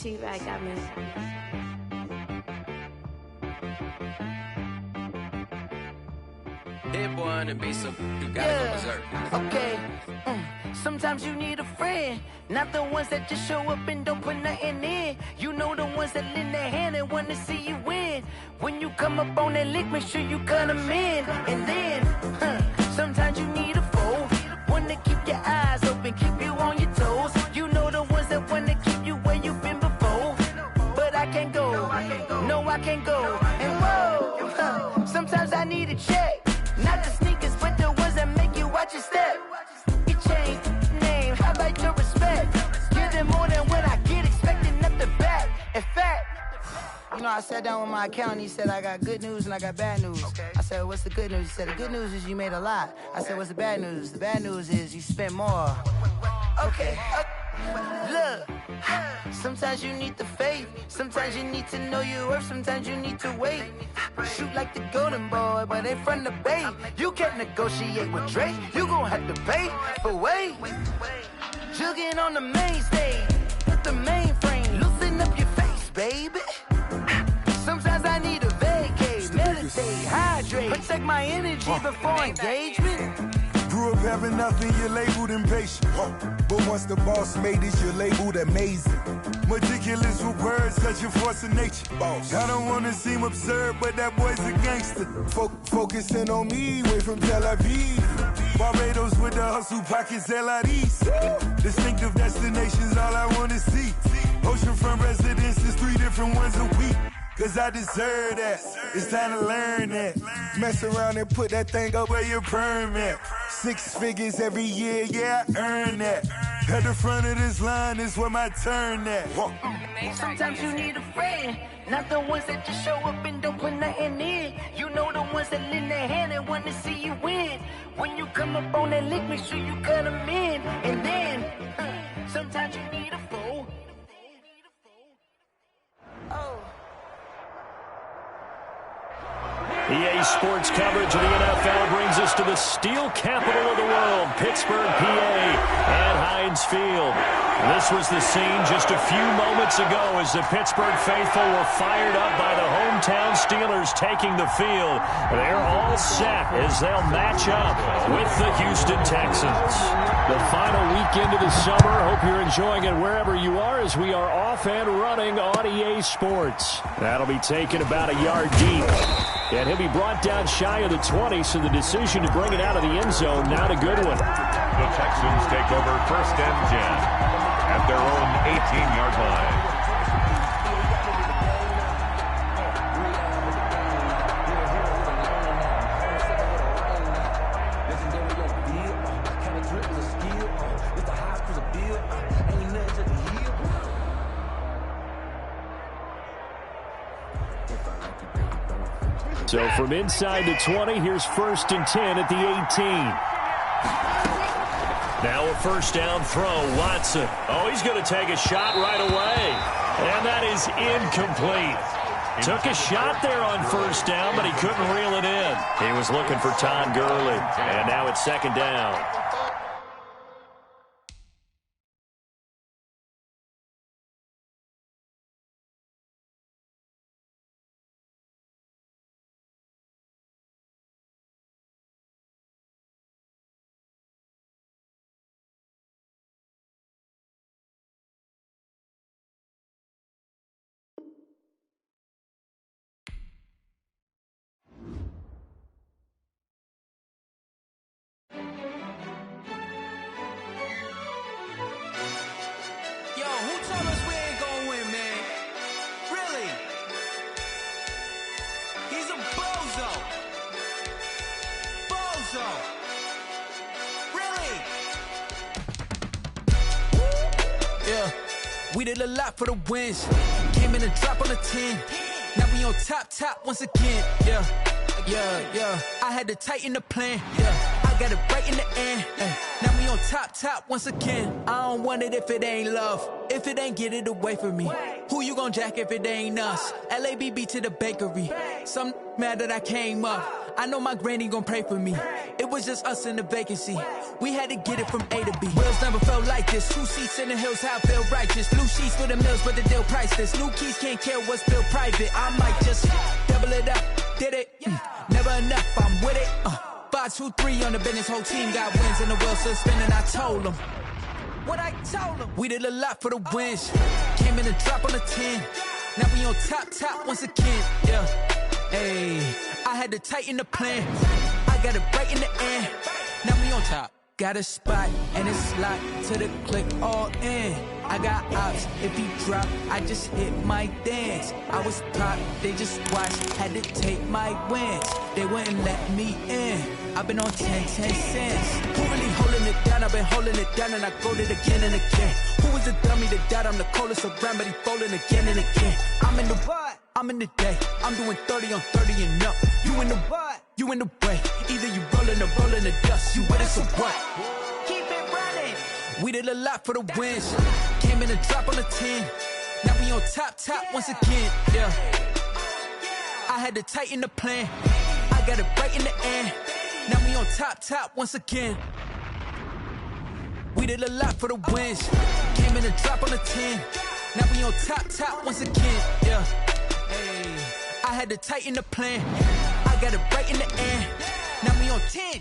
cheap, I got me. Hit boy on the beat, so you gotta go berserk. Okay. Sometimes you need a friend, not the ones that just show up and don't put nothing in. You know the ones that lend their hand and want to see you win. When you come up on that lick, make sure you cut them in. And then, sometimes you need a foe, one to keep your eyes open, keep you on your toes. You know the ones that want to keep you where you've been before. But I can't go, no I can't go. And whoa, sometimes I need a check. Not the sneakers, but the ones that make you watch your step. You change name, how about your respect? Give them more than what I get, expecting nothing back. In fact, you know, I sat down with my accountant, he said I got good news and I got bad news. I said, what's the good news? He said, the good news is you made a lot. I said, what's the bad news? The bad news is you spent more. Okay, look, sometimes you need the faith, sometimes you need to know your worth, sometimes you need to wait. Shoot like the golden boy, but they from the bay. You can't negotiate with Drake, you gon' have to pay. But wait, jugging on the main stage, with the mainframe, loosen up your face, baby. Sometimes I need a vacate, meditate, hydrate, protect my energy before engagement. Grew up having nothing, you're labeled impatient. But once the boss made it, you're labeled amazing. Meticulous with words, such a force of nature. I don't wanna seem absurd, but that boy's a gangster. Focusing on me, way from Tel Aviv. Barbados with the hustle pockets, LIDs. Distinctive destinations, all I wanna see. Oceanfront residences, 3 different ones a week. Cause I deserve that, it's time to learn that. Mess around and put that thing up where your permit. 6 figures every year, yeah, I earn that. At the front of this line is where my turn at. Sometimes you need a friend, not the ones that just show up and don't put nothing in. You know the ones that lend their hand and want to see you win. When you come up on that lick, make sure you cut them in. And then, sometimes you need a foe. Oh. EA Sports coverage of the NFL brings us to the steel capital of the world, Pittsburgh, PA, at Heinz Field. This was the scene just a few moments ago as the Pittsburgh faithful were fired up by the hometown Steelers taking the field. They're all set as they'll match up with the Houston Texans. The final weekend of the summer. Hope you're enjoying it wherever you are as we are off and running on EA Sports. That'll be taken about a yard deep. And he'll be brought down shy of the 20, so the decision to bring it out of the end zone, not a good one. The Texans take over 1st and 10 at their own 18-yard line. So from inside the 20, here's 1st and 10 at the 18. Now a 1st down throw, Watson. Oh, he's going to take a shot right away. And that is incomplete. Took a shot there on 1st down, but he couldn't reel it in. He was looking for Todd Gurley. And now it's 2nd down. We did a lot for the wins. Came in and drop on the 10. Now we on top once again. Yeah. I had to tighten the plan. Yeah. I got it right in the end. Now we on top once again. I don't want it if it ain't love. If it ain't, get it away from me. Who you gon' jack if it ain't us? LABB to the bakery. Some mad that I came up. I know my granny gon' pray for me. It was just us in the vacancy. We had to get it from A to B. Wheels never felt like this. 2 seats in the hills, how I feel righteous. Blue sheets for the mills, but the deal priceless. New keys can't care what's built private. I might just double it up. Did it? Never enough, I'm with it. 5, 2, 3 on the business. Whole team got wins and the wheels still spinning. I told them what I told them. We did a lot for the wins. Came in a drop on the 10. Now we on top once again. Yeah. Hey, I had to tighten the plan. I got it right in the end. Now we on top. Got a spot and it's locked to the click all in. I got ops, if he drop, I just hit my dance. I was pop, they just watched, had to take my wins. They wouldn't let me in. I've been on 10 cents. Who really holding it down? I've been holding it down and I go it again and again. Who was the dummy that died? I'm the coldest around, but he folding again and again. I'm in the what? I'm in the day. I'm doing 30 on 30 and up. You in the what? You in the way. Either you rolling or rolling the dust. You with us or what? Keep it running. We did a lot for the wins. Came in a drop on the 10. Now we on top once again. Yeah. I had to tighten the plan. I got it right in the end. Now we on top once again. We did a lot for the wins. Came in a drop on the 10. Now we on top once again. Yeah. Hey, I had to tighten the plan. I got it right in the end. Now we on 10.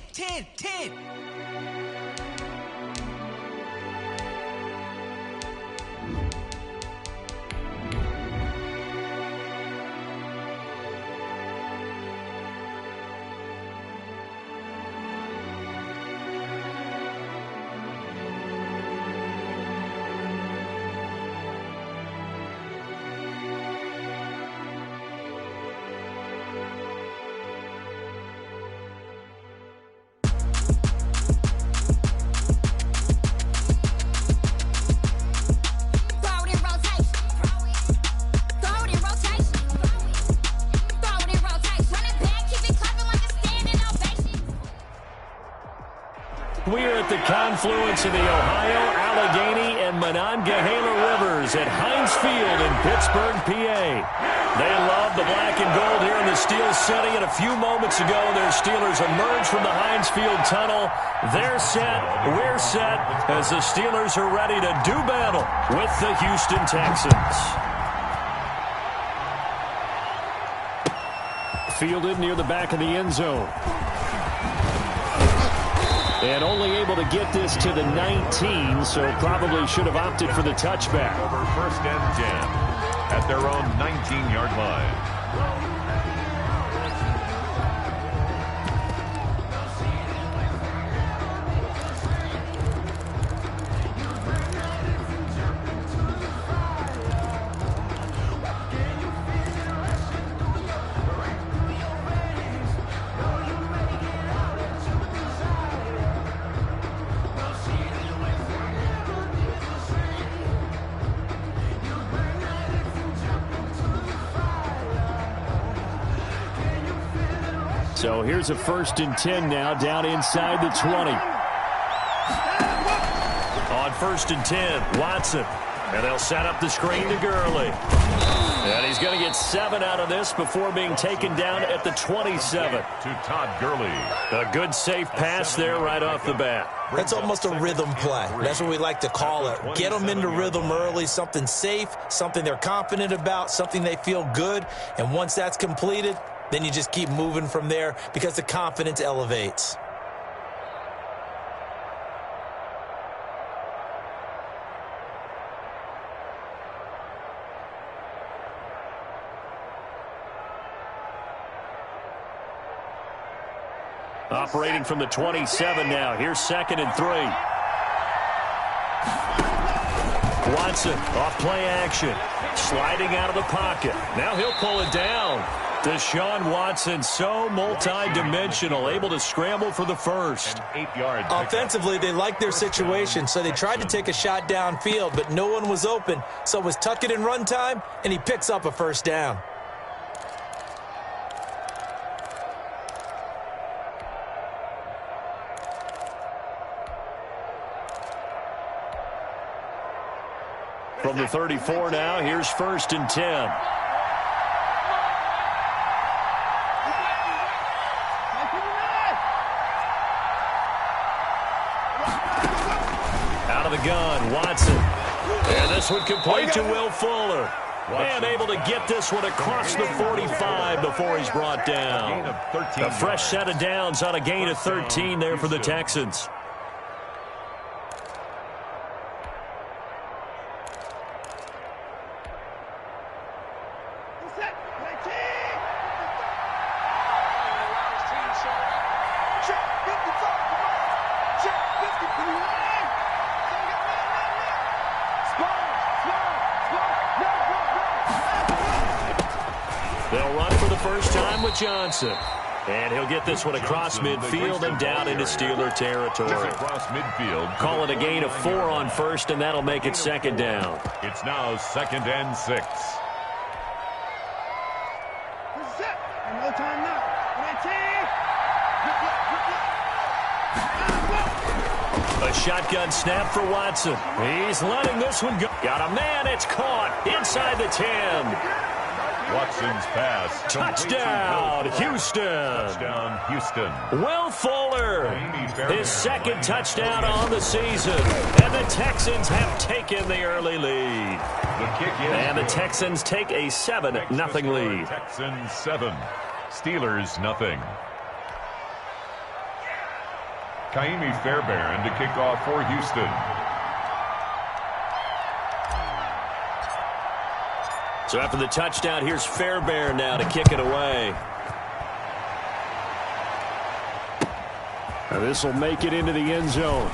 We're at the confluence of the Ohio, Allegheny, and Monongahela Rivers at Heinz Field in Pittsburgh, PA. They love the black and gold here in the Steel City, and a few moments ago, their Steelers emerged from the Heinz Field tunnel. They're set, we're set, as the Steelers are ready to do battle with the Houston Texans. Fielded near the back of the end zone. And only able to get this to the 19, so probably should have opted for the touchback. Over 1st and 10 at their own 19-yard line. So here's a 1st and 10 now, down inside the 20. On 1st and 10, Watson. And they'll set up the screen to Gurley. And he's going to get 7 out of this before being taken down at the 27. To Todd Gurley. A good safe pass there right off the bat. That's almost a rhythm play. That's what we like to call it. Get them into rhythm early, something safe, something they're confident about, something they feel good. And once that's completed, then you just keep moving from there because the confidence elevates. Operating from the 27 now. Here's 2nd and 3. Watson off play action. Sliding out of the pocket. Now he'll pull it down. Deshaun Watson, so multi-dimensional, able to scramble for the first. 8 yards. Offensively, they liked their situation, so they tried to take a shot downfield, but no one was open. So it was tuck it in run time, and he picks up a 1st down. From the 34 now, here's 1st and 10. gun, Watson. And this one complete to Will Fuller. And able to get this one across the 45 before he's brought down. A fresh set of downs on a gain of 13 there for the Texans. They'll run for the first time with Johnson. And he'll get this one across midfield and down into Steeler territory. Across midfield. Call it a gain of 4 on first, and that'll make it second down. It's now 2nd and 6. A shotgun snap for Watson. He's letting this one go. Got a man. It's caught inside the 10. Watson's pass. Touchdown, Houston. Touchdown, Houston. Will Fuller, his second touchdown on the season. And the Texans have taken the early lead. The kick in. And the Texans take a 7-0 lead. Texans 7. Steelers nothing. Kaimi Fairbairn to kick off for Houston. So after the touchdown, here's Fairbairn now to kick it away. And this will make it into the end zone.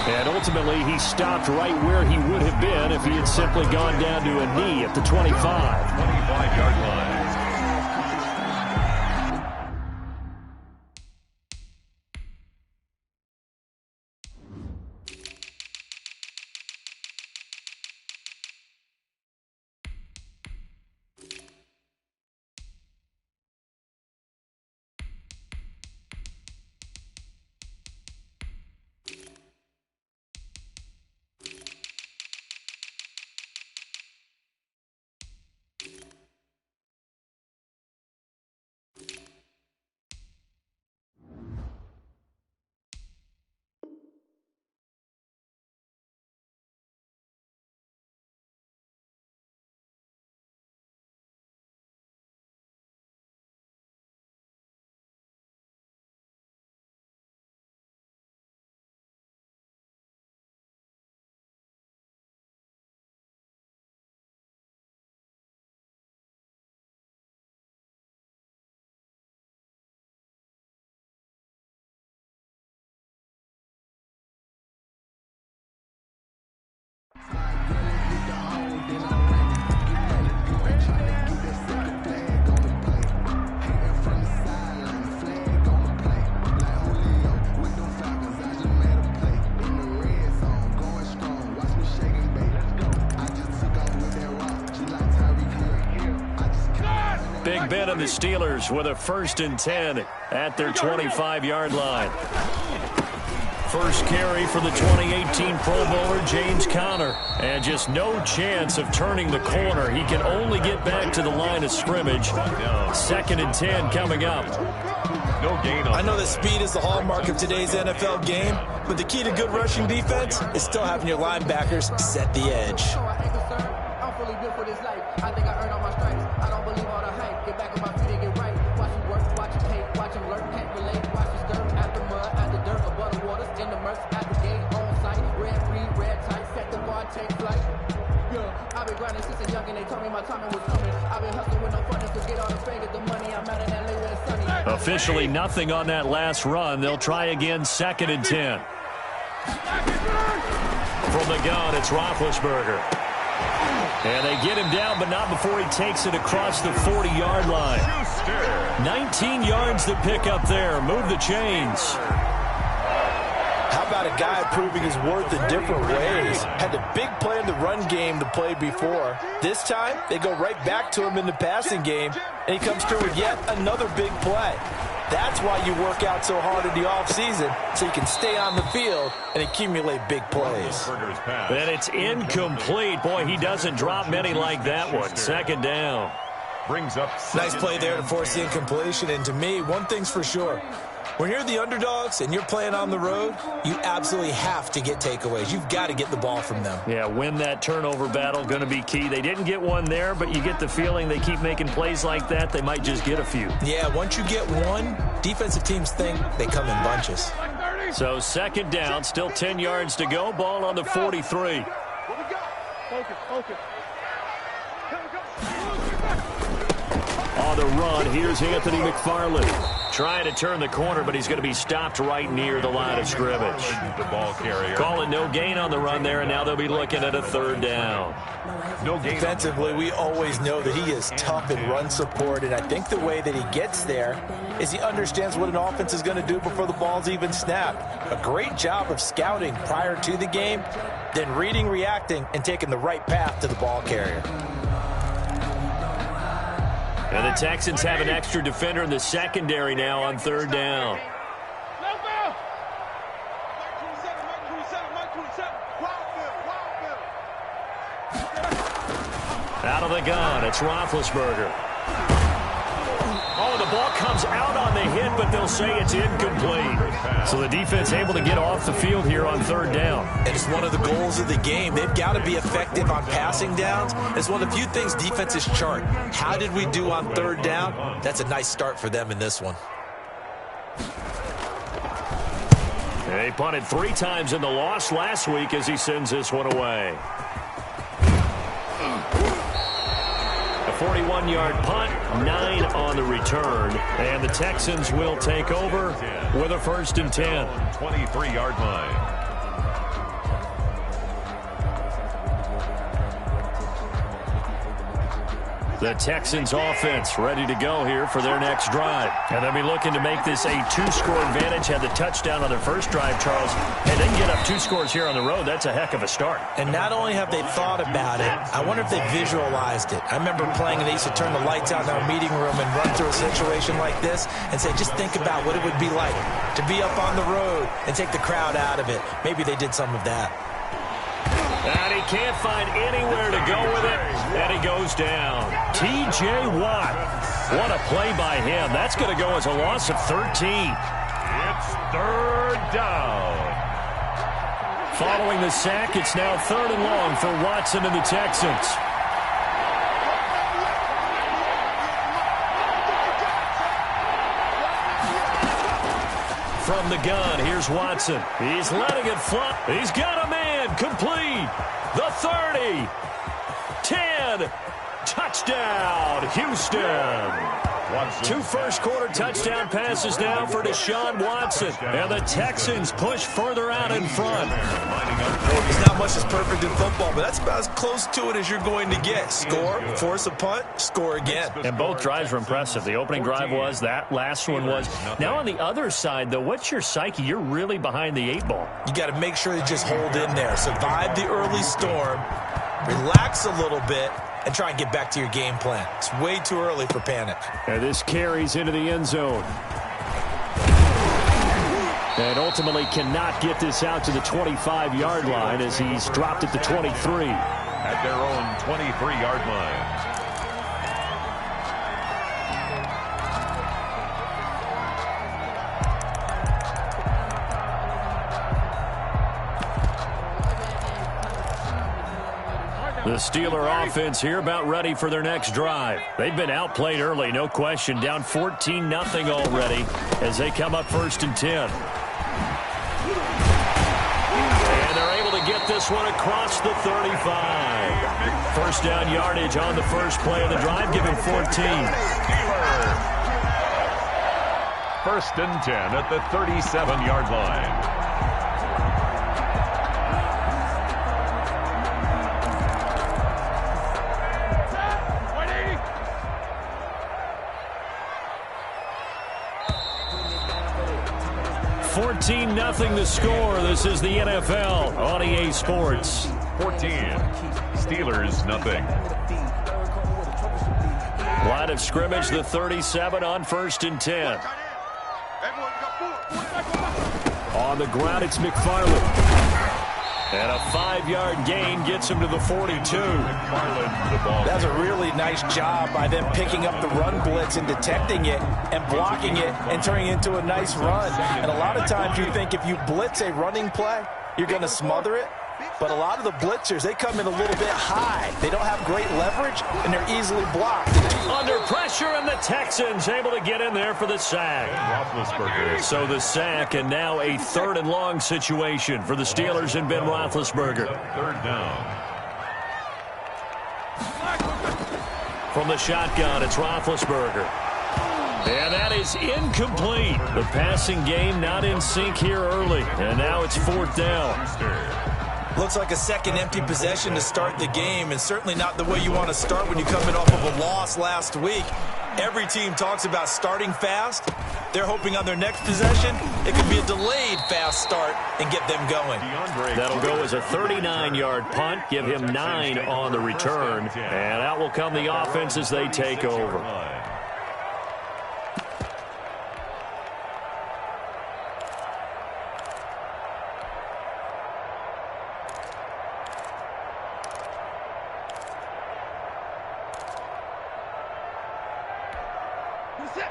And ultimately, he stopped right where he would have been if he had simply gone down to a knee at the 25. 25-yard line. Big Ben and the Steelers with a 1st and 10 at their 25-yard line. First carry for the 2018 Pro Bowler, James Conner. And just no chance of turning the corner. He can only get back to the line of scrimmage. 2nd and 10 coming up. No gain on. I know that speed is the hallmark of today's NFL game, but the key to good rushing defense is still having your linebackers set the edge. I'm fully built for this life. I think I earned all my stripes. I don't believe all the hype. Get back on my feet and get right. Watch him work, watch him hate, watch him lurk, can't relate. Watch him stir at the mud, at the dirt, above the waters, in the murks, at the gate, on site. Red free, red tight, set the bar, take flight. Yeah, I've been grinding since a young and they told me my timing was coming. I've been hustling with no funding to get all the fame, get the money. I'm out in LA where it's sunny. Officially nothing on that last run. They'll try again, 2nd and 10. From the gun, it's Roethlisberger. And they get him down, but not before he takes it across the 40-yard line. 19 yards to pick up there. Move the chains. How about a guy proving his worth in different ways? Had the big play in the run game to play before. This time, they go right back to him in the passing game, and he comes through with yet another big play. That's why you work out so hard in the offseason, so you can stay on the field and accumulate big plays. And it's incomplete. Boy, he doesn't drop many like that one. 2nd down. Brings up nice play there to force the incompletion. And to me, one thing's for sure. When you're the underdogs and you're playing on the road, you absolutely have to get takeaways. You've got to get the ball from them. Yeah, win that turnover battle, going to be key. They didn't get one there, but you get the feeling they keep making plays like that, they might just get a few. Yeah, once you get one, defensive teams think they come in bunches. So second down, still 10 yards to go. Ball on the 43. On the run, here's Anthony McFarland. Trying to turn the corner, but he's going to be stopped right near the line of scrimmage. The ball carrier. Calling no gain on the run there, and now they'll be looking at a third down. No gain. Defensively, we always know that he is tough in run support, and I think the way that he gets there is he understands what an offense is going to do before the ball's even snapped. A great job of scouting prior to the game, then reading, reacting, and taking the right path to the ball carrier. And the Texans have an extra defender in the secondary now on third down. Out of the gun, it's Roethlisberger. Oh, the ball comes out on the hit, but they'll say it's incomplete. So the defense able to get off the field here on third down. And it's one of the goals of the game. They've got to be effective on passing downs. It's one of the few things defenses chart. How did we do on third down? That's a nice start for them in this one. They punted 3 times in the loss last week as he sends this one away. A 41-yard punt, 9 on the return, and the Texans will take over with a 1st and 10. 23-yard line. The Texans offense ready to go here for their next drive. And they'll be looking to make this a 2-score advantage. Had the touchdown on their first drive, Charles, and then get up 2 scores here on the road. That's a heck of a start. And not only have they thought about it, I wonder if they visualized it. I remember playing and they used to turn the lights out in our meeting room and run through a situation like this and say, just think about what it would be like to be up on the road and take the crowd out of it. Maybe they did some of that. And he can't find anywhere to go with it, and he goes down. T.J. Watt. What a play by him. That's going to go as a loss of 13. It's third down. Following the sack, it's now 3rd and long for Watson and the Texans. From the gun, here's Watson. He's letting it fly. He's got a man. Complete. The 30. 10. Touchdown, Houston. 2 first-quarter touchdown passes now for Deshaun Watson. And the Texans push further out in front. There's not much that's perfect in football, but that's about as close to it as you're going to get. Score, force a punt, score again. And both drives were impressive. The opening drive was, that last one was. Now on the other side, though, what's your psyche? You're really behind the 8 ball. You got to make sure you just hold in there. Survive the early storm, relax a little bit, and try and get back to your game plan. It's way too early for panic. And this carries into the end zone. And ultimately cannot get this out to the 25-yard line as he's dropped at the 23. At their own 23-yard line. The Steeler offense here about ready for their next drive. They've been outplayed early, no question. Down 14-0 already as they come up 1st and 10. And they're able to get this one across the 35. First down yardage on the first play of the drive, giving 14. 1st and 10 at the 37-yard line. Nothing the score. This is the NFL on EA Sports. 14. Steelers, nothing. Line of scrimmage, the 37 on 1st and 10. On the ground, it's McFarland. And a 5-yard gain gets him to the 42. That's a really nice job by them picking up the run blitz and detecting it and blocking it and turning it into a nice run. And a lot of times you think if you blitz a running play, you're going to smother it. But a lot of the blitzers, they come in a little bit high. They don't have great leverage, and they're easily blocked. Under pressure, and the Texans able to get in there for the sack. So the sack, and now a 3rd and long situation for the Steelers and Ben Roethlisberger. 3rd down. From the shotgun, it's Roethlisberger. And that is incomplete. The passing game not in sync here early. And now it's 4th down. Looks like a second empty possession to start the game, and certainly not the way you want to start when you're coming off of a loss last week. Every team talks about starting fast. They're hoping on their next possession it could be a delayed fast start and get them going. That'll go as a 39-yard punt, give him 9 on the return, and out will come the offense as they take over.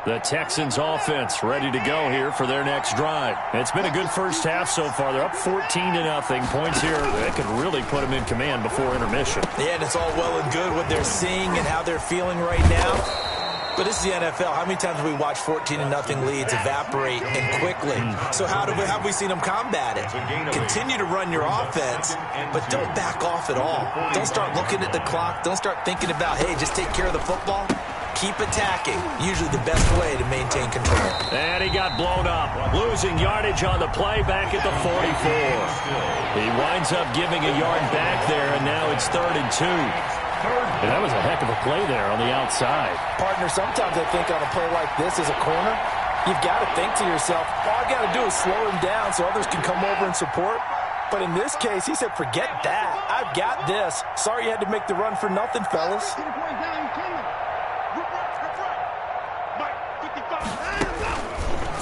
The Texans offense ready to go here for their next drive. It's been a good first half so far. They're up 14-0. Points here that could really put them in command before intermission. Yeah, and it's all well and good what they're seeing and how they're feeling right now. But this is the NFL. How many times have we watched 14-0 leads evaporate and quickly? So how have we seen them combat it? Continue to run your offense, but don't back off at all. Don't start looking at the clock. Don't start thinking about, hey, just take care of the football. Keep attacking. Usually the best way to maintain control. And he got blown up. Losing yardage on the play back at the 44. He winds up giving a yard back there, and now it's 3rd and 2. And that was a heck of a play there on the outside. Partner, sometimes I think on a play like this as a corner, you've got to think to yourself, all I got to do is slow him down so others can come over and support. But in this case, he said, forget that. I've got this. Sorry you had to make the run for nothing, fellas.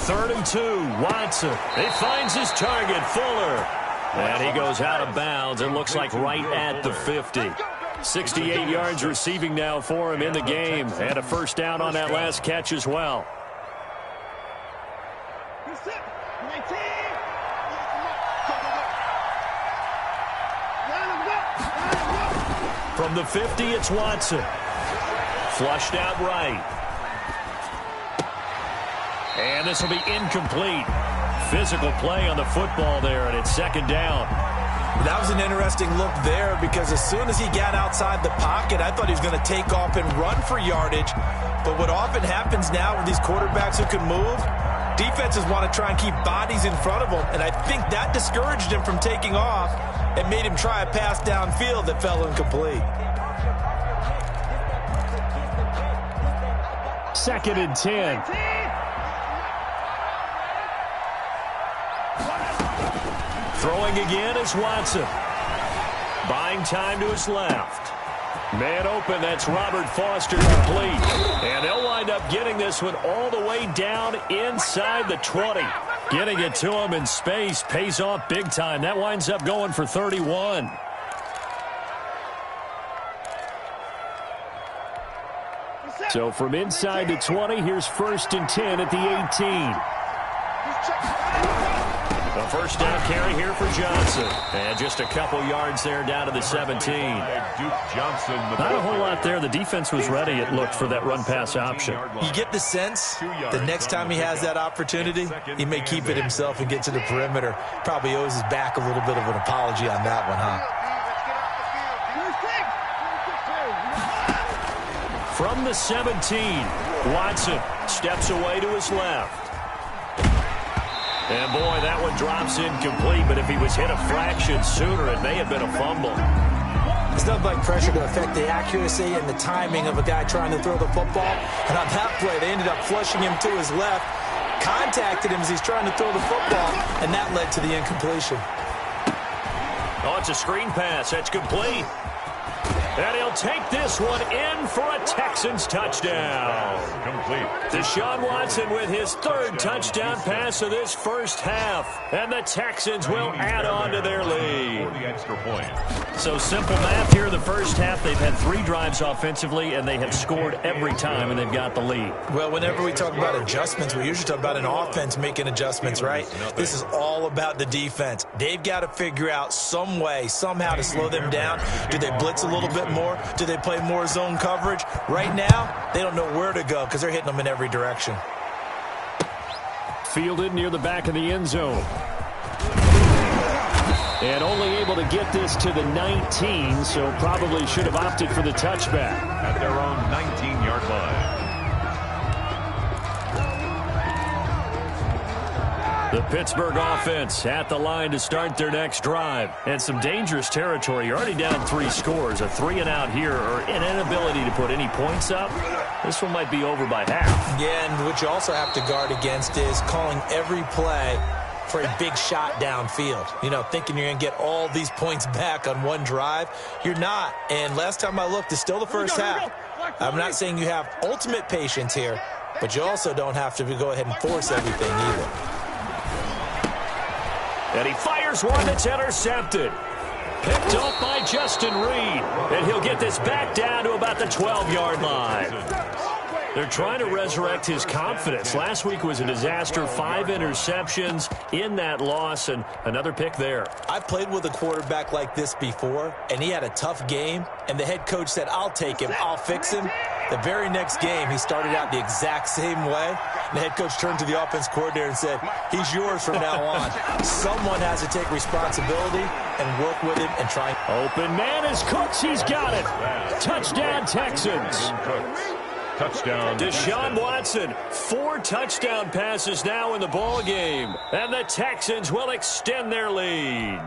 3rd and 2, Watson. He finds his target, Fuller. And he goes out of bounds and looks like right at the 50. 68 yards receiving now for him in the game. And a first down on that last catch as well. From the 50, it's Watson. Flushed out right. And this will be incomplete. Physical play on the football there, and it's 2nd down. That was an interesting look there because as soon as he got outside the pocket, I thought he was going to take off and run for yardage. But what often happens now with these quarterbacks who can move, defenses want to try and keep bodies in front of them, and I think that discouraged him from taking off and made him try a pass downfield that fell incomplete. 2nd and 10. Throwing again is Watson. Buying time to his left. Man open, that's Robert Foster complete. And they'll wind up getting this one all the way down inside the 20. Getting it to him in space pays off big time. That winds up going for 31. So from inside the 20, here's 1st and 10 at the 18. A first down carry here for Johnson. And just a couple yards there down to the 17. Not a whole lot there. The defense was ready, it looked, for that run-pass option. You get the sense the next time he has that opportunity, he may keep it himself and get to the perimeter. Probably owes his back a little bit of an apology on that one, huh? From the 17, Watson steps away to his left. And, boy, that one drops incomplete, but if he was hit a fraction sooner, it may have been a fumble. It's nothing like pressure to affect the accuracy and the timing of a guy trying to throw the football. And on that play, they ended up flushing him to his left, contacted him as he's trying to throw the football, and that led to the incompletion. Oh, it's a screen pass. That's complete. And he'll take this one in for a Texans touchdown. Complete. Deshaun Watson with his third touchdown pass of this first half. And the Texans will add on to their lead. For the extra point. So simple math here in the first half. They've had 3 drives offensively, and they have scored every time, and they've got the lead. Well, whenever we talk about adjustments, we usually talk about an offense making adjustments, right? This is all about the defense. They've got to figure out some way, somehow to slow them down. Do they blitz a little bit more? Do they play more zone coverage? Right now, they don't know where to go because they're hitting them in every direction. Fielded near the back of the end zone. And only able to get this to the 19, so probably should have opted for the touchback. At their own 19-yard line. The Pittsburgh offense at the line to start their next drive. And some dangerous territory. You're already down 3 scores. A 3-and-out here, or an inability to put any points up. This one might be over by half. Yeah, and what you also have to guard against is calling every play for a big shot downfield. You know, thinking you're going to get all these points back on one drive. You're not. And last time I looked, it's still the first half. I'm not saying you have ultimate patience here, but you also don't have to go ahead and force everything either. And he fires one that's intercepted. Picked off by Justin Reed. And he'll get this back down to about the 12-yard line. They're trying to resurrect his confidence. Last week was a disaster. 5 interceptions in that loss, and another pick there. I played with a quarterback like this before, and he had a tough game, and the head coach said, I'll take him, I'll fix him. The very next game, he started out the exact same way. The head coach turned to the offense coordinator and said, he's yours from now on. Someone has to take responsibility and work with him and try. Open man is Cooks. He's got it. Touchdown, Texans. Touchdown. Deshaun Watson, 4 touchdown passes now in the ball game. And the Texans will extend their lead.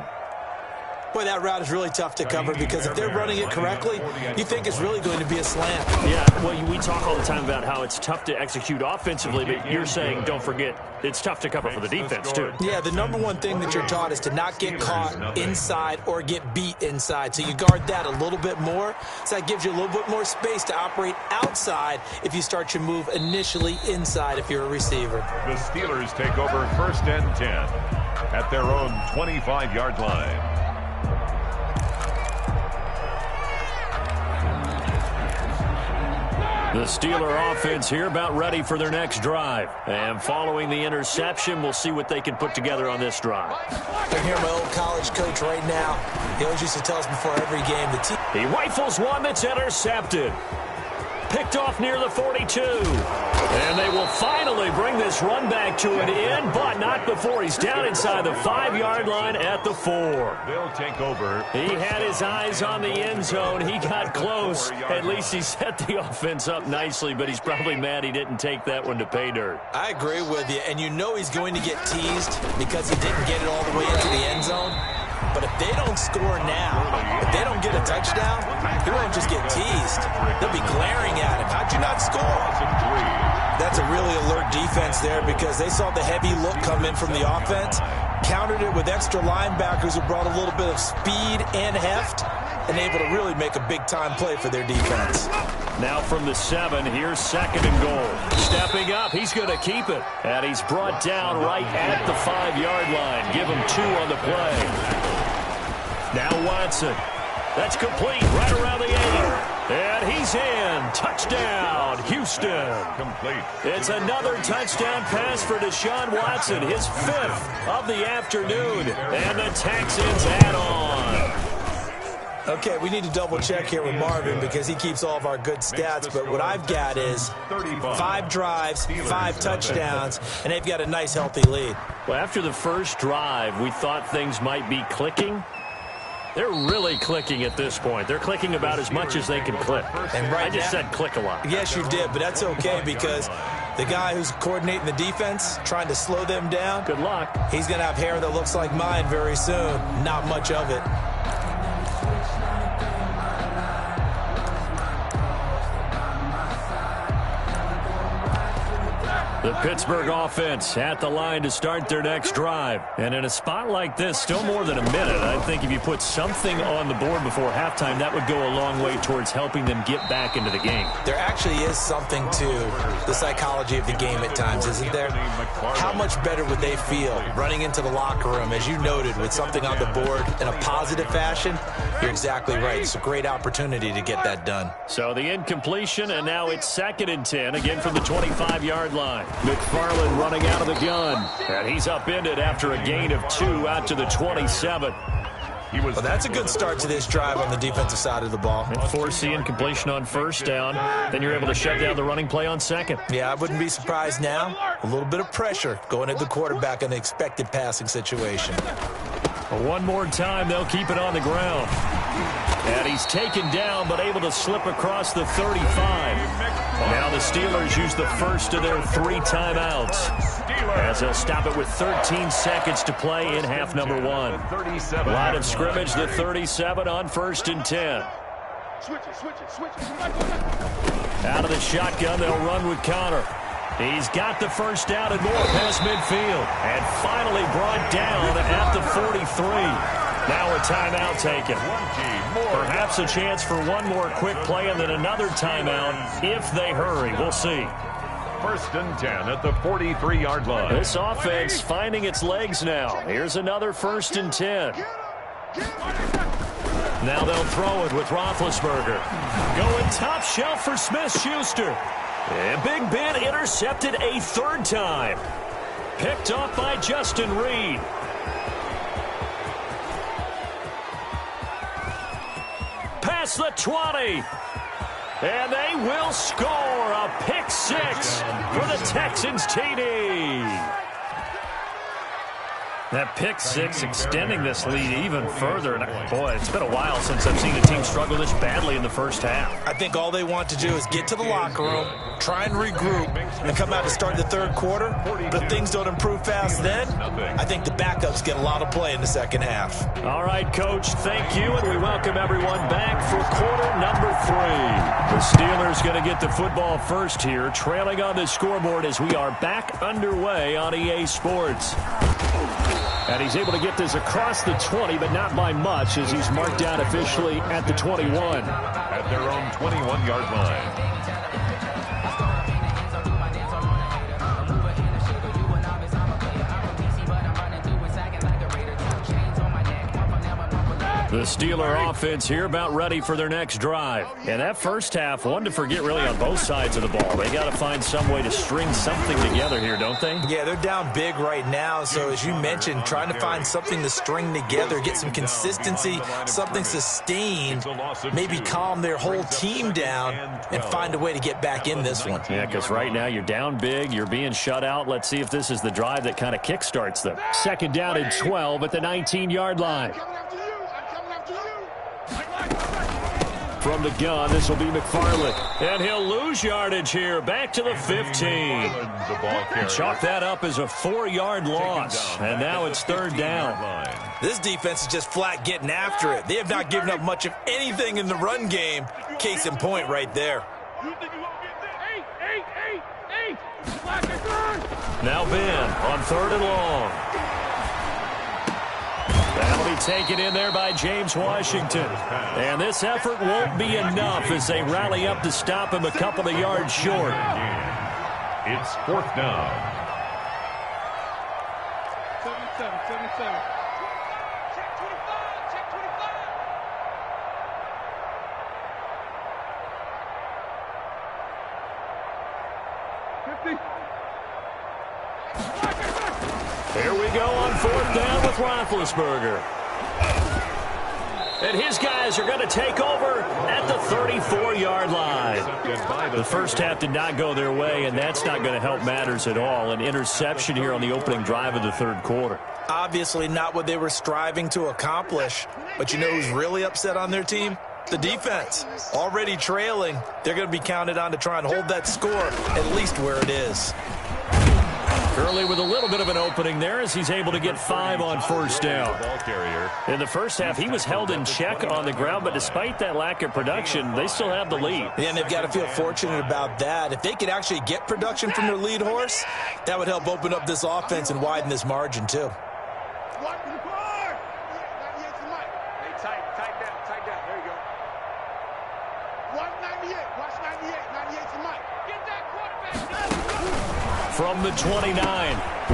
Boy, that route is really tough to cover because if they're running it correctly, you think it's really going to be a slant. Yeah, well, we talk all the time about how it's tough to execute offensively, but you're saying, don't forget, it's tough to cover for the defense, too. Yeah, the number one thing that you're taught is to not get caught inside or get beat inside. So you guard that a little bit more. So that gives you a little bit more space to operate outside if you start your move initially inside if you're a receiver. The Steelers take over 1st and 10 at their own 25-yard line. The Steeler offense here about ready for their next drive. And following the interception, we'll see what they can put together on this drive. I can hear my old college coach right now. He always used to tell us before every game. He rifles one that's intercepted. Picked off near the 42. And they will finally bring this run back to an end, but not before he's down inside the 5-yard line at the 4. They'll take over. He had his eyes on the end zone. He got close. At least he set the offense up nicely, but he's probably mad he didn't take that one to pay dirt. I agree with you, and you know he's going to get teased because he didn't get it all the way into the end zone. But if they don't score now, if they don't get a touchdown, he won't just get teased. They'll be glaring at him. How'd you not score? That's a really alert defense there because they saw the heavy look come in from the offense, countered it with extra linebackers who brought a little bit of speed and heft, and able to really make a big-time play for their defense. Now from the 7, here's 2nd and goal. Stepping up, he's going to keep it. And he's brought down right at the 5-yard line. Give him 2 on the play. Now Watson. That's complete right around the 8. And he's in. Touchdown, Houston. Complete. It's another touchdown pass for Deshaun Watson, his 5th of the afternoon. And the Texans add on. Okay, we need to double-check here with Marvin because he keeps all of our good stats, but what I've got is 5 drives, 5 touchdowns, and they've got a nice, healthy lead. Well, after the first drive, we thought things might be clicking. They're really clicking at this point. They're clicking about as much as they can click. And right I just said click a lot. Yes, you did, but that's okay because the guy who's coordinating the defense, trying to slow them down, good luck. He's going to have hair that looks like mine very soon. Not much of it. The Pittsburgh offense at the line to start their next drive. And in a spot like this, still more than a minute, I think if you put something on the board before halftime, that would go a long way towards helping them get back into the game. There actually is something to the psychology of the game at times, isn't there? How much better would they feel running into the locker room, as you noted, with something on the board in a positive fashion? You're exactly right. It's a great opportunity to get that done. So the incompletion, and now it's 2nd and 10, again from the 25-yard line. McFarland running out of the gun, and he's upended after a gain of 2 out to the 27. Well, that's a good start to this drive on the defensive side of the ball. And force the incompletion on 1st down. Then you're able to shut down the running play on 2nd. Yeah, I wouldn't be surprised now. A little bit of pressure going at the quarterback in the expected passing situation. One more time, they'll keep it on the ground. And he's taken down, but able to slip across the 35. Now the Steelers use the first of their 3 timeouts, as they'll stop it with 13 seconds to play in half number 1. Line of scrimmage, the 37 on 1st and 10. Out of the shotgun, they'll run with Connor. He's got the first down and more past midfield. And finally brought down at the 43. Now a timeout taken. Perhaps a chance for one more quick play and then another timeout if they hurry. We'll see. 1st and 10 at the 43-yard line. This offense finding its legs now. Here's another 1st and 10. Now they'll throw it with Roethlisberger. Going top shelf for Smith-Schuster. And Big Ben intercepted a 3rd time. Picked off by Justin Reed. Past the 20. And they will score a pick 6 for the Texans TD. That pick 6 extending this lead even further. And boy, it's been a while since I've seen a team struggle this badly in the first half. I think all they want to do is get to the locker room, try and regroup, and come out to start the 3rd quarter. But if things don't improve fast then, I think the backups get a lot of play in the 2nd half. All right, Coach, thank you, and we welcome everyone back for quarter number 3. The Steelers going to get the football first here, trailing on the scoreboard as we are back underway on EA Sports. And he's able to get this across the 20, but not by much, as he's marked down officially at the 21. At their own 21-yard line. The Steeler offense here about ready for their next drive. And that first half, one to forget really on both sides of the ball. They got to find some way to string something together here, don't they? Yeah, they're down big right now. So as you mentioned, trying to find something to string together, get some consistency, something sustained, maybe calm their whole team down and find a way to get back in this one. Yeah, because right now you're down big, you're being shut out. Let's see if this is the drive that kind of kickstarts them. 2nd down and 12 at the 19-yard line. From the gun, this will be McFarland. And he'll lose yardage here. Back to the 15. Chalk that up as a 4-yard loss. And now it's 3rd down. This defense is just flat getting after it. They have not given up much of anything in the run game. Case in point right there. Now Ben on 3rd and long. That'll be taken in there by James Washington. And this effort won't be enough as they rally up to stop him a couple of yards short. It's 4th down. 77. Check 25. Check 25. 50. Here we go on 4th down with Roethlisberger. And his guys are going to take over at the 34-yard line. The first half did not go their way, and that's not going to help matters at all. An interception here on the opening drive of the 3rd quarter. Obviously not what they were striving to accomplish. But you know who's really upset on their team? The defense. Already trailing. They're going to be counted on to try and hold that score at least where it is. Gurley with a little bit of an opening there as he's able to get 5 on first down. In the first half, he was held in check on the ground, but despite that lack of production, they still have the lead. Yeah, and they've got to feel fortunate about that. If they could actually get production from their lead horse, that would help open up this offense and widen this margin, too. From the 29,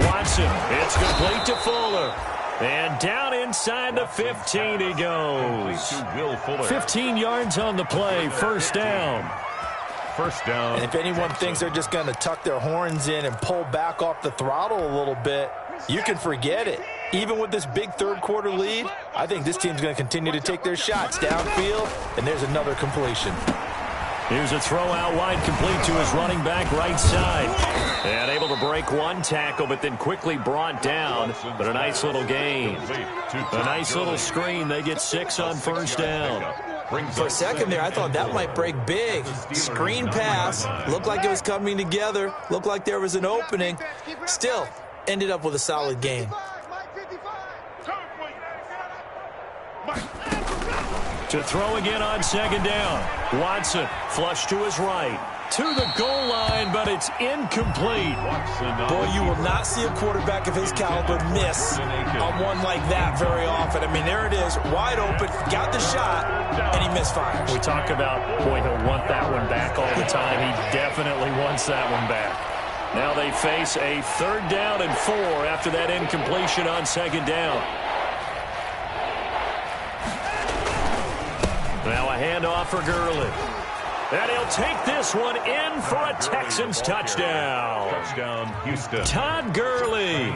Watson, it's complete to Fuller. And down inside the 15 he goes. 15 yards on the play, first down. First down. And if anyone thinks they're just going to tuck their horns in and pull back off the throttle a little bit, you can forget it. Even with this big third-quarter lead, I think this team's going to continue to take their shots downfield, and there's another completion. Here's a throw out wide, complete to his running back right side. And able to break one tackle, but then quickly brought down. But a nice little gain. A nice little screen. They get 6 on first down. For a second there, I thought that might break big. Screen pass. Looked like it was coming together. Looked like there was an opening. Still, ended up with a solid gain. To throw again on second down. Watson, flush to his right. To the goal line, but it's incomplete. Boy, you will not see a quarterback of his caliber miss on one like that very often. I mean, there it is, wide open, got the shot, and he misfires. We talk about, boy, he'll want that one back all the time. He definitely wants that one back. Now they face a 3rd down and 4 after that incompletion on second down. Now a handoff for Gurley. And he'll take this one in for a Texans touchdown. Touchdown, Houston. Todd Gurley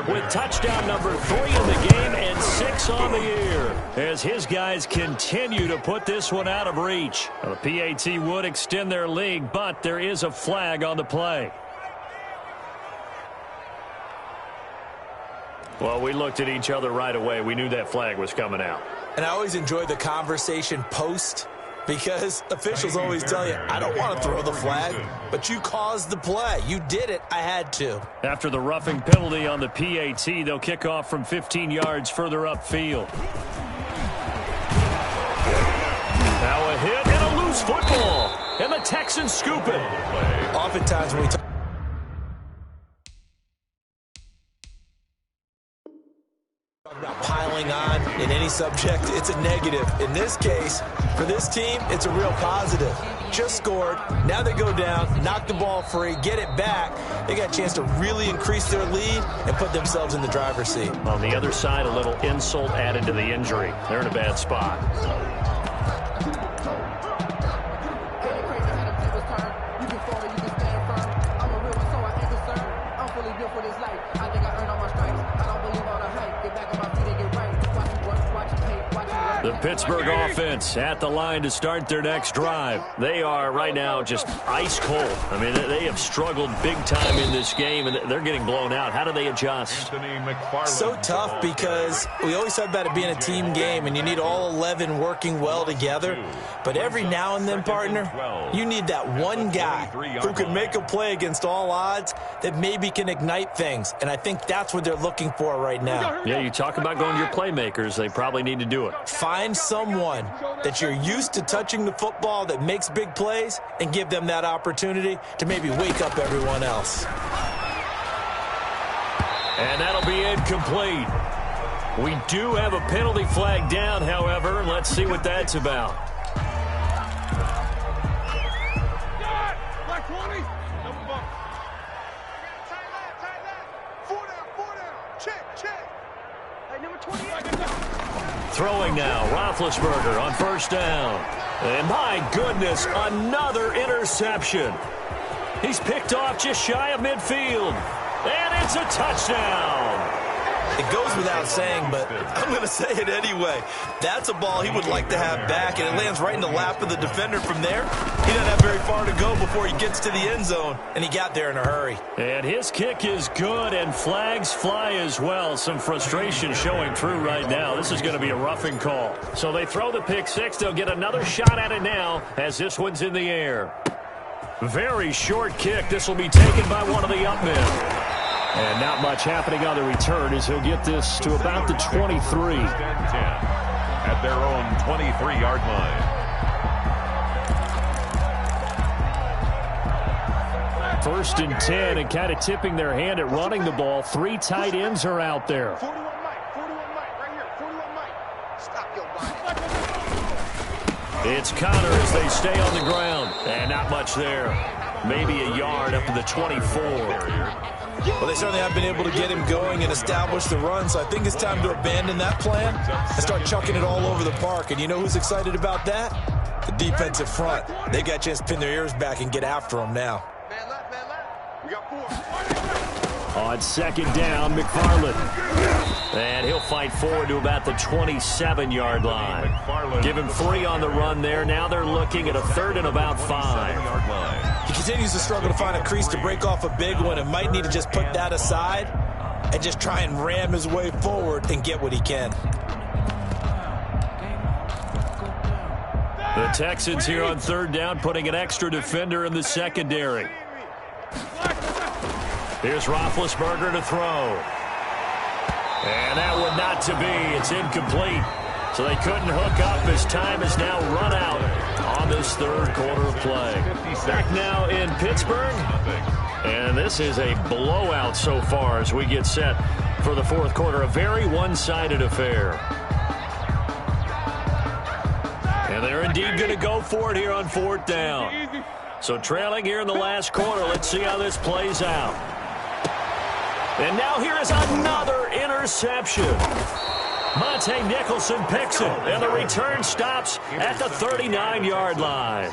with touchdown number 3 in the game and 6 on the year as his guys continue to put this one out of reach. The PAT would extend their lead, but there is a flag on the play. Well, we looked at each other right away. We knew that flag was coming out. And I always enjoy the conversation post, because officials always tell you, I don't want to throw the flag, but you caused the play. You did it. I had to. After the roughing penalty on the PAT, they'll kick off from 15 yards further upfield. Now a hit and a loose football. And the Texans scoop it. Oftentimes when we talk about piling on in any subject, it's a negative. In this case, for this team, it's a real positive. Just scored. Now they go down, knock the ball free, get it back. They got a chance to really increase their lead and put themselves in the driver's seat. On the other side, a little insult added to the injury. They're in a bad spot. The Pittsburgh offense at the line to start their next drive. They are right now just ice cold. I mean, they have struggled big time in this game, and they're getting blown out. How do they adjust? So tough, because we always talk about it being a team game, and you need all 11 working well together. But every now and then, partner, you need that one guy who can make a play against all odds that maybe can ignite things. And I think that's what they're looking for right now. Yeah, you talk about going to your playmakers. They probably need to do it. Find someone that you're used to touching the football that makes big plays and give them that opportunity to maybe wake up everyone else. And that'll be incomplete. We do have a penalty flag down, however. Let's see what that's about. Throwing now, Roethlisberger on first down. And my goodness, another interception. He's picked off just shy of midfield. And it's a touchdown. It goes without saying, but I'm going to say it anyway. That's a ball he would like to have back, and it lands right in the lap of the defender from there. He doesn't have very far to go before he gets to the end zone, and he got there in a hurry. And his kick is good, and flags fly as well. Some frustration showing through right now. This is going to be a roughing call. So they throw the pick six. They'll get another shot at it now as this one's in the air. Very short kick. This will be taken by one of the up men. And not much happening on the return as he'll get this to about the 23. First and 10 at their own 23-yard line. First and 10, and kind of tipping their hand at running the ball. 3 tight ends are out there. 41 Mike, right here, 41 Mike. Stop your body. It's Connor as they stay on the ground. And not much there. Maybe a yard up to the 24. Well, they certainly have been able to get him going and establish the run, so I think it's time to abandon that plan and start chucking it all over the park. And you know who's excited about that? The defensive front. They got a chance to pin their ears back and get after him now. Man left. We got 4. On second down, McFarland. And he'll fight forward to about the 27-yard line. Give him 3 on the run there. Now they're looking at a 3rd and about 5. He continues to struggle to find a crease to break off a big one and might need to just put that aside and just try and ram his way forward and get what he can. The Texans here on 3rd down, putting an extra defender in the secondary. Here's Roethlisberger to throw. And that one not to be. It's incomplete. So they couldn't hook up as time is now run out on this 3rd quarter of play. Back now in Pittsburgh. And this is a blowout so far as we get set for the 4th quarter. A very one-sided affair. And they're indeed going to go for it here on 4th down. So trailing here in the last quarter. Let's see how this plays out. And now here is another interception. Monte Nicholson picks it, and the return stops at the 39-yard line.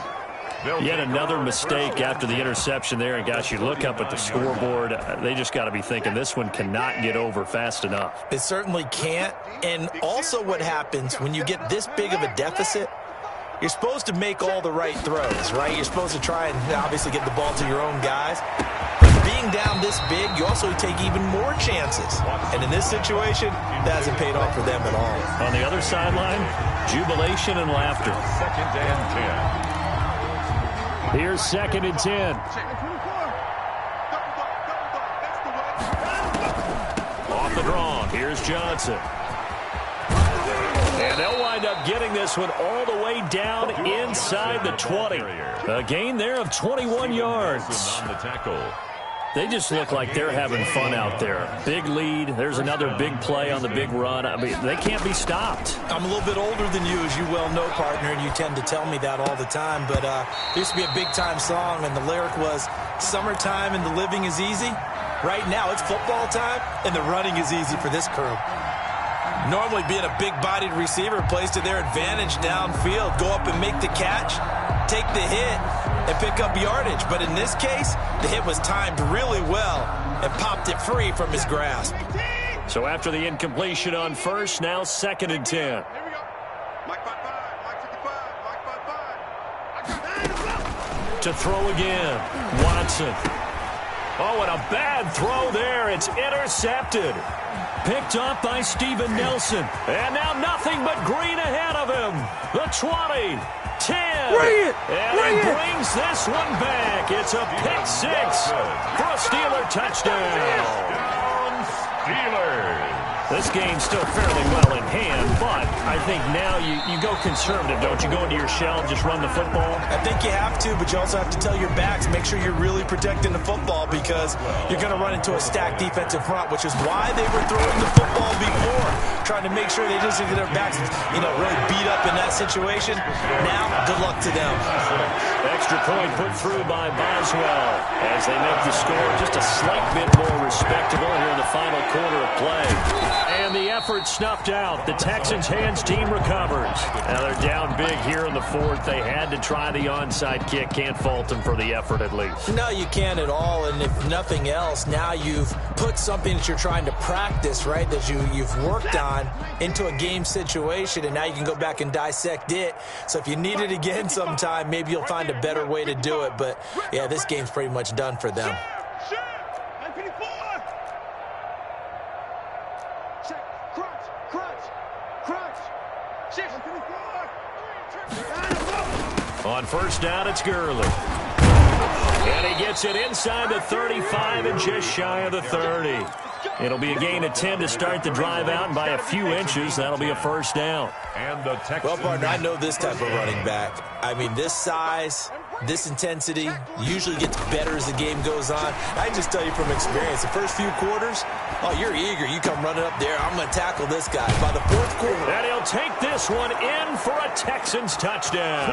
Yet another mistake after the interception there. And, gosh, you look up at the scoreboard, they just got to be thinking this one cannot get over fast enough. It certainly can't. And also what happens when you get this big of a deficit, you're supposed to make all the right throws, right? You're supposed to try and obviously get the ball to your own guys. But being down this big, you also take even more chances. And in this situation, that hasn't paid off for them at all. On the other sideline, jubilation and laughter. 2nd and 10. Here's 2nd and 10. Off the draw. Here's Johnson. And they'll wind up getting this one all the way down inside the 20. A gain there of 21 yards. They just look like they're having fun out there. Big lead. There's another big play on the big run. I mean, they can't be stopped. I'm a little bit older than you, as you well know, partner, and you tend to tell me that all the time. But there used to be a big-time song, and the lyric was, "Summertime and the living is easy." Right now, it's football time, and the running is easy for this crew. Normally, being a big-bodied receiver plays to their advantage downfield. Go up and make the catch, take the hit, and pick up yardage. But in this case, the hit was timed really well and popped it free from his grasp. So after the incompletion on first, now 2nd and 10. Here we go. Mike 55, Mike 55, Mike 55. To throw again, Watson. Oh, and a bad throw there. It's intercepted. Picked up by Steven Nelson. And now nothing but green ahead of him. The 20, 10. And he brings this one back. It's a pick 6 for a Steeler touchdown. Steelers. This game's still fairly well in hand, but I think now you go conservative, don't you? Go into your shell and just run the football? I think you have to, but you also have to tell your backs, make sure you're really protecting the football because you're going to run into a stacked defensive front, which is why they were throwing the football before, trying to make sure they just get their backs, really beat up in that situation. Now, good luck to them. Extra point put through by Boswell as they make the score just a slight bit more respectable here in the final quarter of play. And the effort snuffed out. The Texans' hands team recovers. Now they're down big here in the 4th. They had to try the onside kick. Can't fault them for the effort at least. No, you can't at all. And if nothing else, now you've put something that you're trying to practice, right, that you've worked on into a game situation, and now you can go back and dissect it. So if you need it again sometime, maybe you'll find a better way to do it. But, yeah, this game's pretty much done for them. On first down, it's Gurley. And he gets it inside the 35 and just shy of the 30. It'll be a gain of 10 to start the drive out, and by a few inches, that'll be a first down. And the Texans. Well, partner, I know this type of running back. I mean, this size, this intensity usually gets better as the game goes on. I just tell you from experience, the first few quarters, oh, you're eager. You come running up there. I'm going to tackle this guy. By the fourth quarter. And he'll take this one in for a Texans touchdown.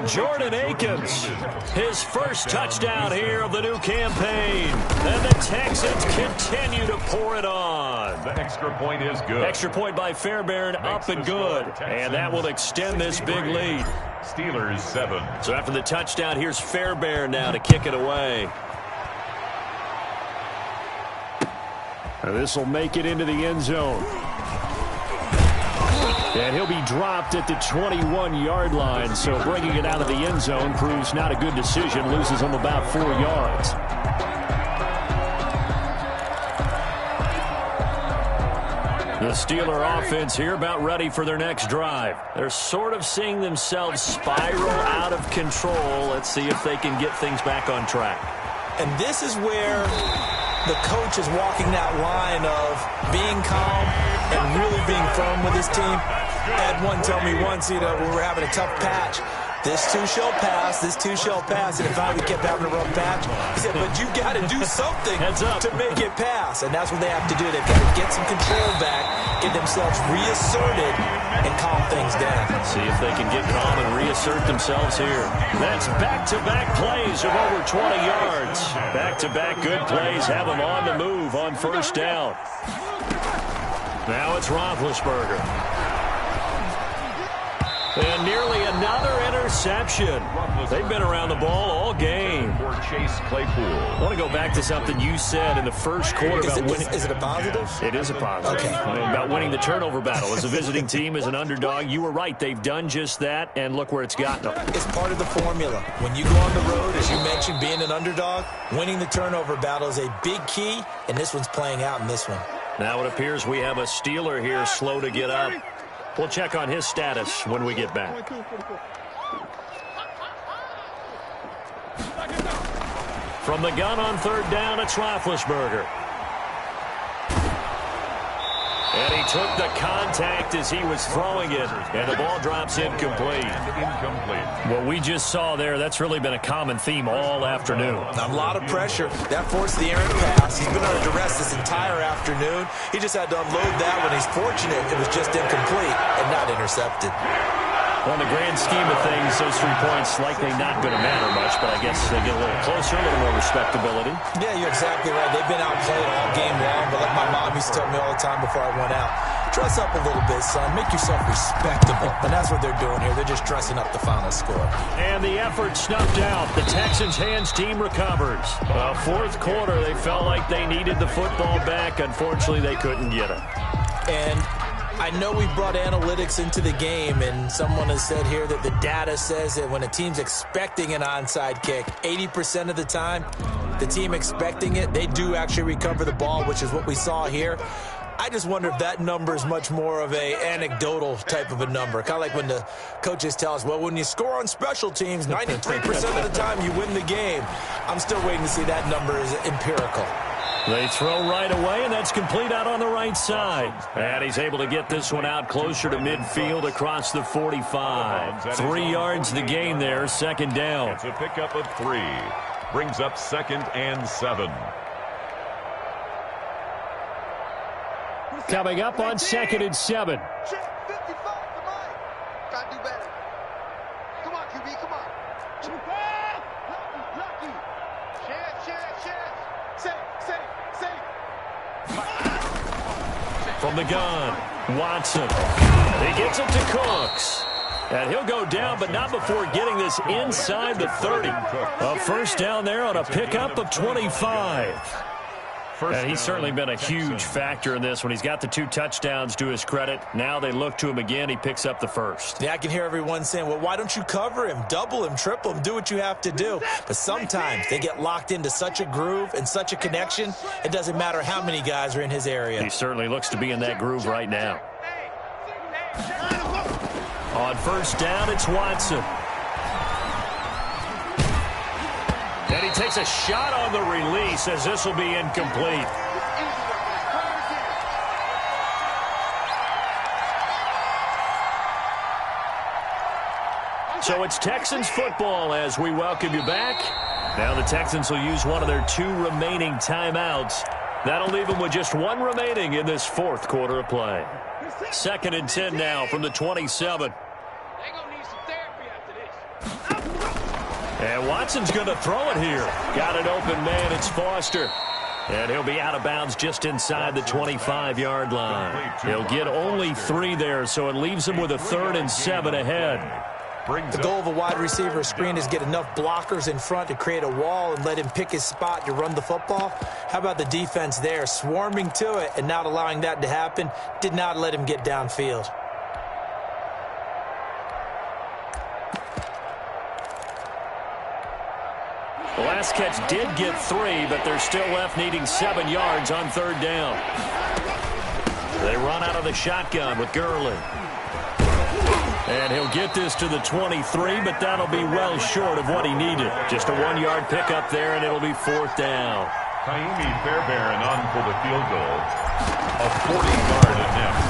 Jordan Akins, his first touchdown here of the new campaign. And the Texans continue to pour it on. The extra point is good. Extra point by Fairbairn, up and good. And that will extend this big lead. Steelers 7. So after the touchdown, here's Fairbairn now to kick it away. This will make it into the end zone. And he'll be dropped at the 21-yard line. So bringing it out of the end zone proves not a good decision. Loses him about 4 yards. The Steeler offense here about ready for their next drive. They're sort of seeing themselves spiral out of control. Let's see if they can get things back on track. And this is where the coach is walking that line of being calm and really being firm with his team. I had one tell me once, when we were having a tough patch, this too shall pass, this too shall pass. And finally we kept having a rough patch. He said, but you got to do something to make it pass. And that's what they have to do. They've got to get some control back, get themselves reasserted, and calm things down. See if they can get calm and reassert themselves here. That's back-to-back plays of over 20 yards. Back-to-back good plays have them on the move on first down. Now it's Roethlisberger. And nearly another interception. They've been around the ball all game. For Chase Claypool. I want to go back to something you said in the first quarter about winning. Is it a positive? It is a positive. Okay. About winning the turnover battle. As a visiting team, as an underdog, you were right. They've done just that, and look where it's gotten them. It's part of the formula. When you go on the road, as you mentioned, being an underdog, winning the turnover battle is a big key, and this one's playing out in this one. Now it appears we have a Steeler here slow to get up. We'll check on his status when we get back. From the gun on third down, it's Roethlisberger. And he took the contact as he was throwing it, and the ball drops incomplete. What we just saw there, that's really been a common theme all afternoon. A lot of pressure. That forced the errant pass. He's been under duress this entire afternoon. He just had to unload that one. He's fortunate it was just incomplete and not intercepted. On the grand scheme of things, those 3 points likely not going to matter much, but I guess they get a little closer, a little more respectability. Yeah, you're exactly right. They've been outplayed all game long, but like my mom used to tell me all the time before I went out, dress up a little bit, son. Make yourself respectable. And that's what they're doing here. They're just dressing up the final score. And the effort snuffed out. The Texans' hands team recovers. Fourth quarter, they felt like they needed the football back. Unfortunately, they couldn't get it. And I know we brought analytics into the game, and someone has said here that the data says that when a team's expecting an onside kick, 80% of the time, the team expecting it, they do actually recover the ball, which is what we saw here. I just wonder if that number is much more of a anecdotal type of a number. Kind of like when the coaches tell us, well, when you score on special teams, 93% of the time you win the game. I'm still waiting to see that number is empirical. They throw right away, and that's complete out on the right side. And he's able to get this one out closer to midfield across the 45. 3 yards the gain there, second down. It's a pickup of 3. Brings up 2nd and 7. Coming up on 2nd and 7. Gotta do better. Come on, QB, come on. From the gun, Watson. He gets it to Cooks. And he'll go down, but not before getting this inside the 30. A first down there on a pickup of 25. And he's certainly been a huge factor in this when he's got the 2 touchdowns to his credit. Now they look to him again. He picks up the first. Yeah, I can hear everyone saying, well, why don't you cover him, double him, triple him, do what you have to do. But sometimes they get locked into such a groove and such a connection, it doesn't matter how many guys are in his area. He certainly looks to be in that groove right now. On first down, it's Watson. takes a shot on the release as this will be incomplete. So it's Texans football as we welcome you back. Now the Texans will use one of their 2 remaining timeouts. That'll leave them with just 1 remaining in this 4th quarter of play. 2nd and 10 now from the 27. And Watson's going to throw it here. Got an open man. It's Foster. And he'll be out of bounds just inside the 25-yard line. He'll get only 3 there, so it leaves him with a 3rd and 7 ahead. The goal of a wide receiver screen is get enough blockers in front to create a wall and let him pick his spot to run the football. How about the defense there, swarming to it and not allowing that to happen? Did not let him get downfield. The last catch did get 3, but they're still left needing 7 yards on 3rd down. They run out of the shotgun with Gurley. And he'll get this to the 23, but that'll be well short of what he needed. Just a 1-yard pickup there, and it'll be 4th down. Kaimi Fairbairn on for the field goal. A 40-yard attempt.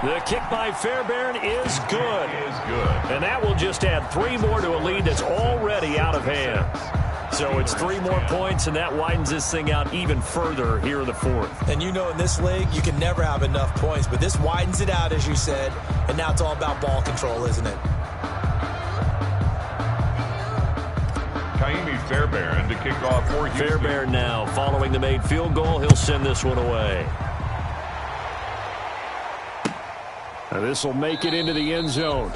The kick by Fairbairn is good. And that will just add 3 more to a lead that's already out of hand. So it's 3 more points, and that widens this thing out even further here in the 4th. And you know in this league, you can never have enough points, but this widens it out, as you said, and now it's all about ball control, isn't it? Kaimi Fairbairn to kick off for Houston. Fairbairn now, following the made field goal, he'll send this one away. Now this will make it into the end zone.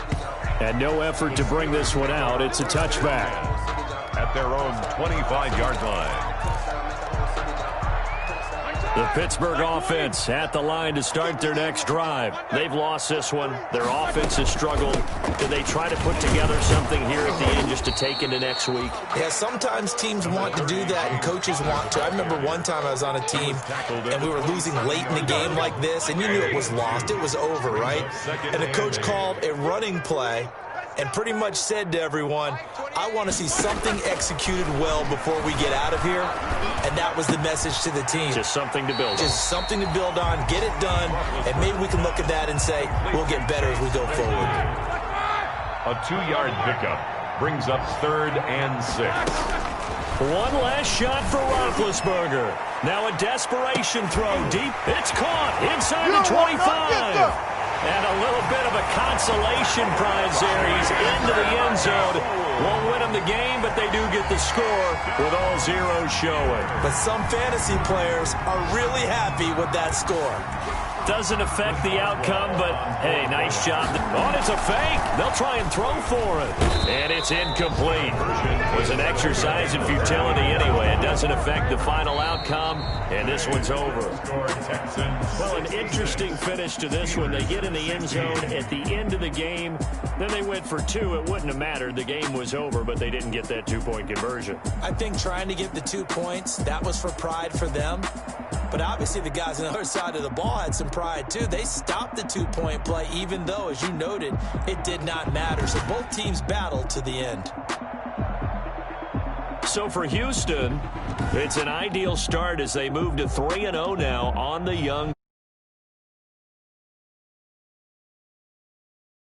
And no effort to bring this one out. It's a touchback. At their own 25-yard line. The Pittsburgh offense at the line to start their next drive. They've lost this one. Their offense has struggled. Do they try to put together something here at the end just to take into next week? Yeah, sometimes teams want to do that and coaches want to. I remember one time I was on a team and we were losing late in the game like this, and you knew it was lost. It was over, right? And the coach called a running play and pretty much said to everyone, I want to see something executed well before we get out of here. And that was the message to the team. Just something to build on. Just something to build on, get it done, and maybe we can look at that and say, we'll get better as we go forward. A 2-yard pickup brings up 3rd and 6. One last shot for Roethlisberger. Now a desperation throw deep. It's caught inside the 25. And a little bit of a consolation prize there. He's into the end zone. Won't win him the game, but they do get the score with all zeros showing. But some fantasy players are really happy with that score. Doesn't affect the outcome, but, hey, nice job. Oh, it's a fake. They'll try and throw for it. And it's incomplete. It was an exercise in futility anyway. It doesn't affect the final outcome, and this one's over. Well, an interesting finish to this one. They get in the end zone at the end of the game. Then they went for 2. It wouldn't have mattered. The game was over, but they didn't get that 2-point conversion. I think trying to get the 2 points, that was for pride for them. But obviously the guys on the other side of the ball had some pride too. They stopped the 2-point play, even though, as you noted, it did not matter. So both teams battled to the end. So for Houston, it's an ideal start as they move to 3-0 now on the young